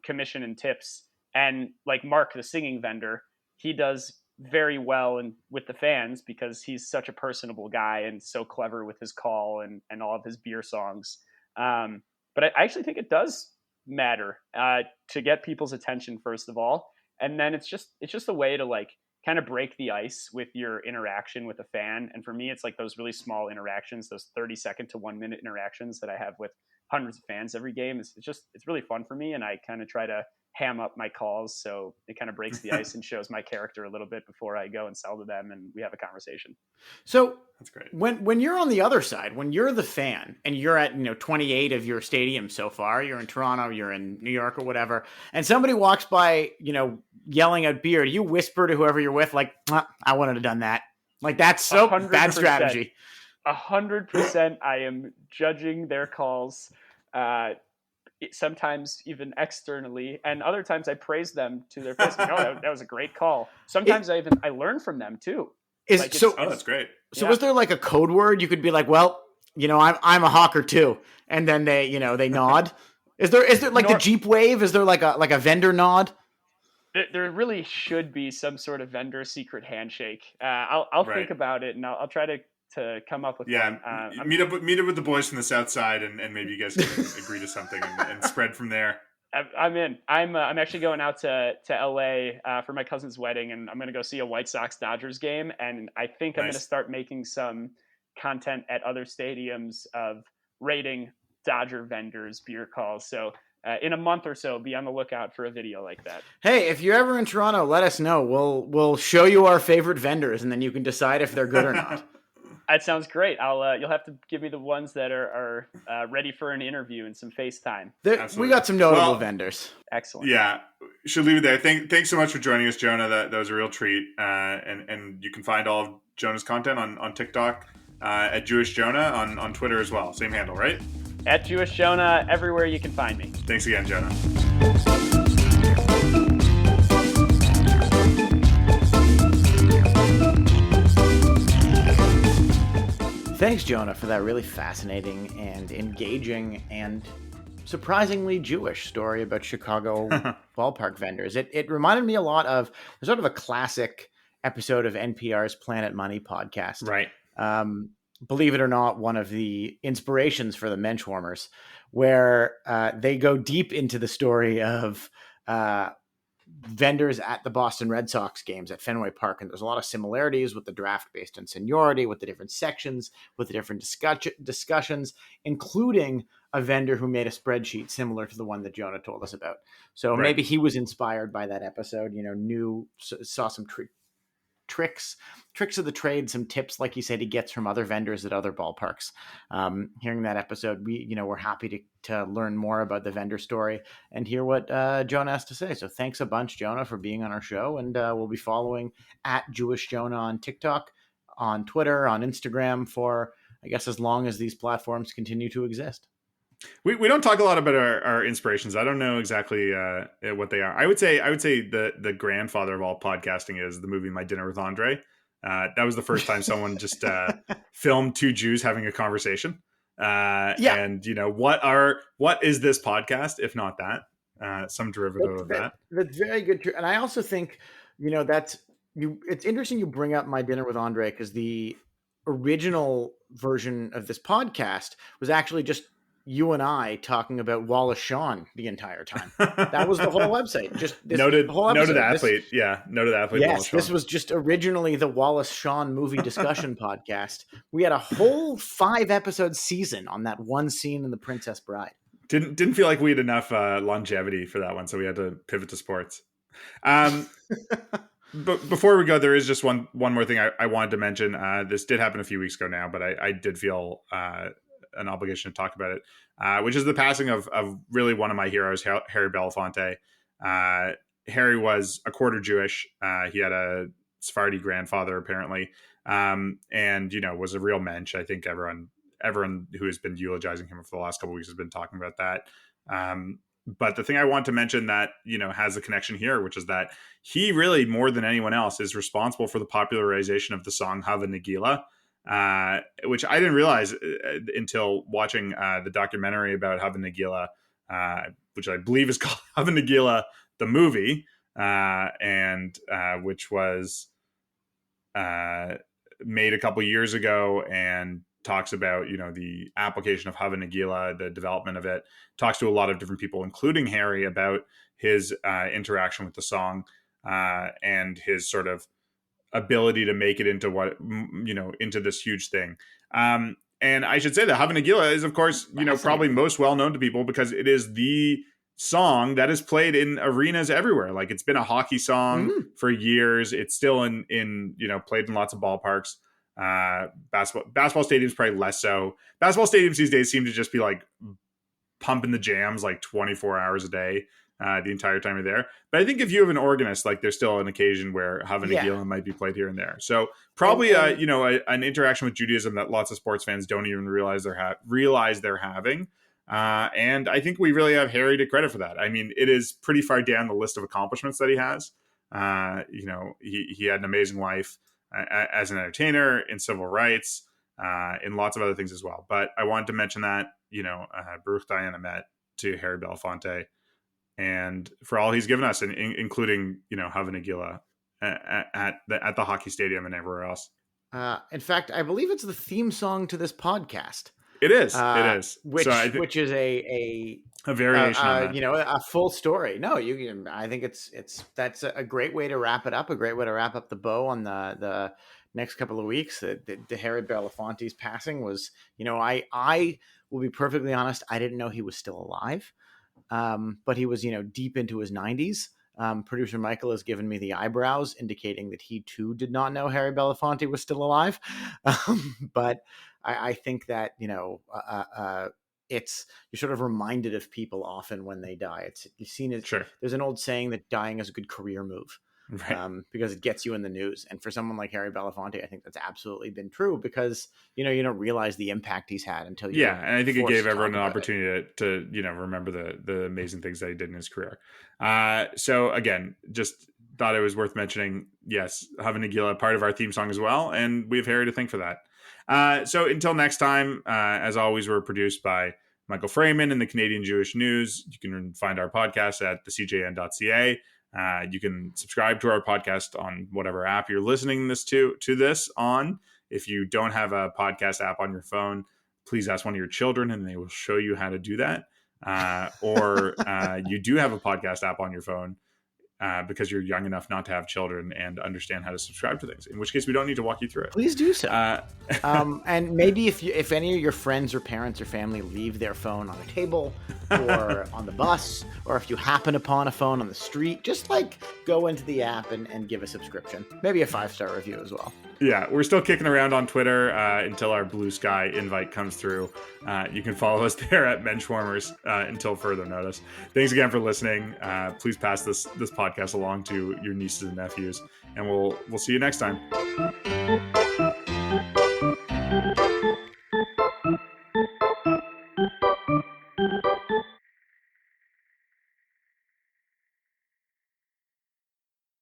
commission and tips. And like Mark, the singing vendor, he does very well with the fans because he's such a personable guy and so clever with his call and all of his beer songs. But I actually think it does matter to get people's attention, first of all. And then it's just a way to like kind of break the ice with your interaction with a fan. And for me, it's like those really small interactions, those 30-second to 1 minute interactions that I have with hundreds of fans every game. It's really fun for me. And I kind of try to ham up my calls so it kind of breaks the ice and shows my character a little bit before I go and sell to them and we have a conversation. So that's great. When you're on the other side, when you're the fan and you're at 28 of your stadiums so far, you're in Toronto, you're in New York or whatever, and somebody walks by, yelling at beer, do you whisper to whoever you're with, like, I wouldn't have done that? Like, that's so 100%. Bad strategy. 100%. I am judging their calls. Sometimes even externally, and other times I praise them to their face. That was a great call. Sometimes I learn from them too. That's great. So was there like a code word you could be like, well, I'm a hawker too, and then they nod? Is there like the Jeep wave? Is there like a vendor nod? There really should be some sort of vendor secret handshake. I'll think about it, and I'll try to come up with one. Meet up with the boys from the South Side, and maybe you guys can agree to something and spread from there. I'm in. I'm actually going out to LA for my cousin's wedding, and I'm going to go see a White Sox Dodgers game. And I think I'm going to start making some content at other stadiums of rating Dodger vendors' beer calls. So in a month or so, be on the lookout for a video like that. Hey, if you're ever in Toronto, let us know. We'll show you our favorite vendors, and then you can decide if they're good or not. That sounds great. You'll have to give me the ones that are ready for an interview and some FaceTime. We got some notable vendors. Excellent. Yeah, should leave it there. Thanks so much for joining us, Jonah. That was a real treat. And you can find all of Jonah's content on TikTok at Jewish Jonah, on Twitter as well. Same handle, right? At Jewish Jonah, everywhere you can find me. Thanks again, Jonah. Thanks, Jonah, for that really fascinating and engaging and surprisingly Jewish story about Chicago ballpark vendors. It reminded me a lot of sort of a classic episode of NPR's Planet Money podcast. Right. Believe it or not, one of the inspirations for the Menschwarmers, where they go deep into the story of vendors at the Boston Red Sox games at Fenway Park. And there's a lot of similarities with the draft based on seniority, with the different sections, with the different discussions, including a vendor who made a spreadsheet similar to the one that Jonah told us about. So Right. maybe he was inspired by that episode, saw some tricks of the trade, some tips, like he said, he gets from other vendors at other ballparks. Hearing that episode, we're happy to learn more about the vendor story and hear what Jonah has to say. So thanks a bunch, Jonah, for being on our show. And we'll be following at Jewish Jonah on TikTok, on Twitter, on Instagram for, I guess, as long as these platforms continue to exist. We don't talk a lot about our inspirations. I don't know exactly what they are. I would say the grandfather of all podcasting is the movie My Dinner with Andre. That was the first time someone just filmed two Jews having a conversation. And what is this podcast if not that? Some derivative of that. That's very good. And I also think it's interesting you bring up My Dinner with Andre, because the original version of this podcast was actually just you and I talking about Wallace Shawn the entire time. That was the whole website. Just noted athlete. Noted athlete. Yes, this was just originally the Wallace Shawn movie discussion podcast. We had a whole 5-episode season on that one scene in The Princess Bride. Didn't feel like we had enough longevity for that one, so we had to pivot to sports. But before we go, there is just one more thing I wanted to mention. This did happen a few weeks ago now, but I did feel an obligation to talk about it, which is the passing of really one of my heroes, Harry Belafonte. Harry was a quarter Jewish. He had a Sephardi grandfather, apparently, and was a real mensch. I think everyone who has been eulogizing him for the last couple of weeks has been talking about that. But the thing I want to mention that, has a connection here, which is that he really, more than anyone else, is responsible for the popularization of the song Hava Nagila, which I didn't realize until watching the documentary about Hava Nagila, which I believe is called Hava Nagila, the movie, and which was made a couple years ago and talks about, the application of Hava Nagila, the development of it, talks to a lot of different people, including Harry, about his interaction with the song and his sort of ability to make it into into this huge thing. And I should say that Hava Nagila is, of course, probably most well known to people because it is the song that is played in arenas everywhere. Like, it's been a hockey song for years. It's still in played in lots of ballparks. Basketball stadiums probably less so. Basketball stadiums these days seem to just be like pumping the jams like 24 hours a day, the entire time you're there. But I think if you have an organist, like, there's still an occasion where Hava Nagila might be played here and there. So probably an interaction with Judaism that lots of sports fans don't even realize they're having. And I think we really have Harry to credit for that. I mean, it is pretty far down the list of accomplishments that he has. He had an amazing life as an entertainer, in civil rights, in lots of other things as well. But I wanted to mention that, Baruch Dayan Emet to Harry Belafonte, and for all he's given us, including, Hava Nagila at the hockey stadium and everywhere else. In fact, I believe it's the theme song to this podcast. It is. It is. Which is a variation on that. A full story. No, I think that's a great way to wrap it up. A great way to wrap up the bow on the next couple of weeks. The Harry Belafonte's passing was, I will be perfectly honest, I didn't know he was still alive. But he was, deep into his 90s. Producer Michael has given me the eyebrows, indicating that he too did not know Harry Belafonte was still alive. But I think that, you're sort of reminded of people often when they die. You've seen it. Sure. There's an old saying that dying is a good career move. Right. Because it gets you in the news. And for someone like Harry Belafonte, I think that's absolutely been true because, you don't realize the impact he's had until you. Yeah. And I think it gave everyone an opportunity to, remember the amazing things that he did in his career. So again, just thought it was worth mentioning. Yes. Hava Nagila, part of our theme song as well. And we have Harry to thank for that. So until next time, as always, we're produced by Michael Freeman and the Canadian Jewish News. You can find our podcast at thecjn.ca. You can subscribe to our podcast on whatever app you're listening to this on. If you don't have a podcast app on your phone, please ask one of your children and they will show you how to do that. Or you do have a podcast app on your phone because you're young enough not to have children and understand how to subscribe to things, in which case we don't need to walk you through it. Please do so. And maybe if any of your friends or parents or family leave their phone on a table or on the bus, or if you happen upon a phone on the street, just go into the app and give a subscription. Maybe a 5-star review as well. Yeah, we're still kicking around on Twitter until our Blue Sky invite comes through. You can follow us there at Benchwarmers until further notice. Thanks again for listening. Please pass this podcast along to your nieces and nephews, and we'll see you next time.